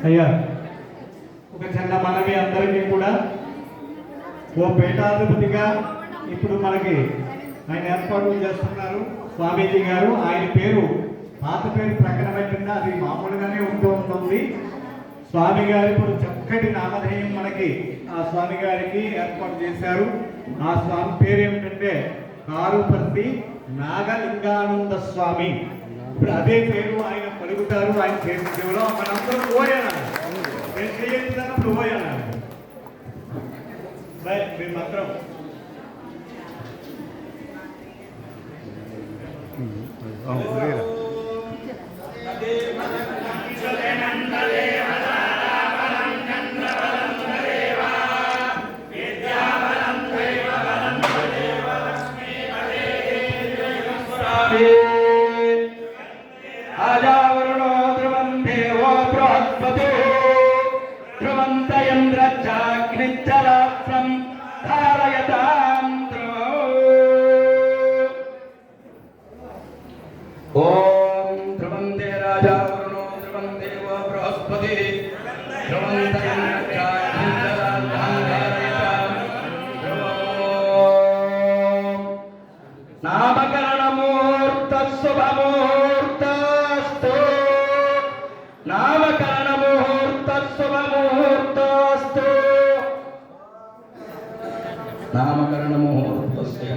అయ్యా ఒక చిన్న మనవి అందరికీ కూడా, ఓ పీఠాధిపతిగా ఇప్పుడు మనకి ఆయన ఏర్పాట్లు చేస్తున్నారు స్వామీజీ గారు. ఆయన పేరు పాత పేరు ప్రక్కన పెట్టిందా, అది మామూలుగానే ఉంటూ ఉంటుంది. స్వామి గారు ఇప్పుడు చక్కటి నామధేయం మనకి ఆ స్వామి గారికి ఏర్పాటు చేశారు. ఆ స్వామి పేరు ఏమిటంటే కారుపర్తి నాగలింగానంద స్వామి. ఇప్పుడు అదే పేరు ఆయన పలుకుతారు. ఆయన పేరు దేవులో మనందరం పోయాను, నేను చేయించినప్పుడు పోయాను మేము మాత్రం ఆజావరుణో ధ్రువం దేవో బృహస్పతి ధ్రువంతయంద్రచాగ్నిచ్చరాత్రం ధారయతాం ఓం ధ్రువంతే రాజావరుణో ధ్రువం దేవో బృహస్పతి ధ్రువంతయంద్రచాగ్నిచ్చరాత్రం ధారయతాం నామకరణమూర్త శుభమూర్తస్తు నామకరణమూర్త శుభమూర్తస్తు నామకరణమూర్తస్య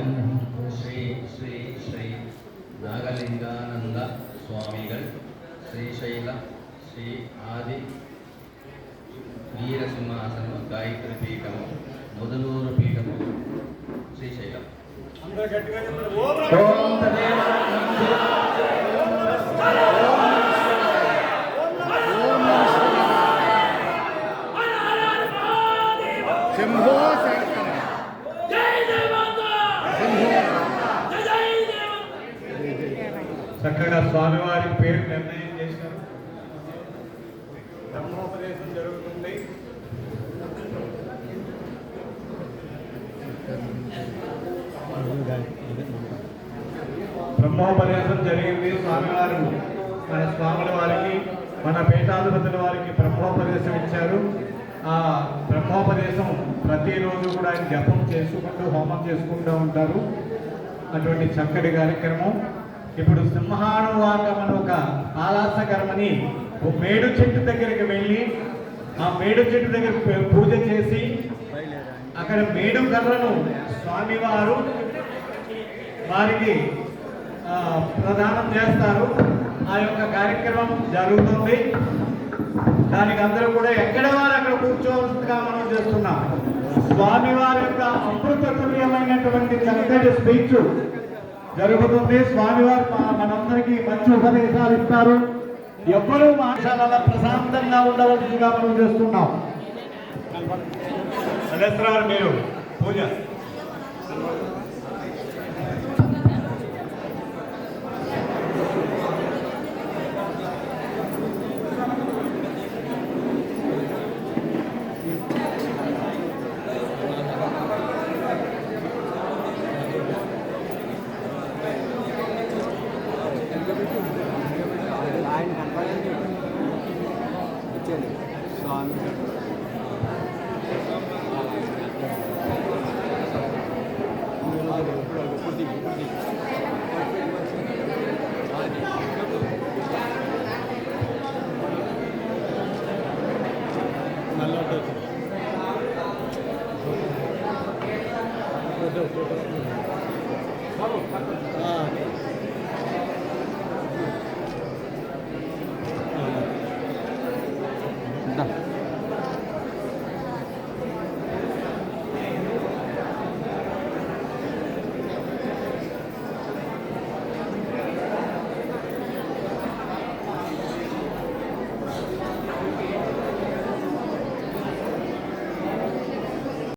శ్రీ శ్రీ శ్రీ నాగలింగానంద స్వామిகள் శ్రీశైల శ్రీ ఆది వీరసింహాసనం గాయత్రి పీఠము ముదనూరు పీఠము శ్రీశైలం. ఓం తదేవ శంభో శంకర చక్కగా స్వామివారి పేరు నిర్ణయం చేశారు. బ్రహ్మోపదేశం జరుగుతుంది. బ్రహ్మోపదేశం జరిగింది. స్వామివారు మన స్వాముల వారికి, మన పీఠాధిపతుల వారికి బ్రహ్మోపదేశం ఇచ్చారు. ఆ బ్రహ్మోపదేశం ప్రతిరోజు కూడా ఆయన జపం చేసుకుంటూ హోమం చేసుకుంటూ ఉంటారు. అటువంటి చక్కటి కార్యక్రమం. ఇప్పుడు సింహానువాకం అని ఒక ఆలాసకరమని ఓ మేడు చెట్టు దగ్గరికి వెళ్ళి ఆ మేడు చెట్టు దగ్గర పూజ చేసి అక్కడ మేడు కర్రను స్వామివారు వారికి ప్రదానం చేస్తారు. ఆ యొక్క కార్యక్రమం జరుగుతుంది. దానికి అందరూ కూడా ఎక్కడ వారు అక్కడ కూర్చోవలసిందిగా మనం చేస్తున్నాం. స్వామివారి యొక్క అమృతతుల్యమైనటువంటి చక్కటి స్పీచ్ జరుగుతుంది. స్వామివారు మనందరికీ మంచి ఉపదేశాలు ఇస్తారు. ఎవ్వరూ మాట్లాడాల ప్రశాంతంగా ఉండవలసిందిగా మనం చేస్తున్నాం. మీరు పూజ ఫోటో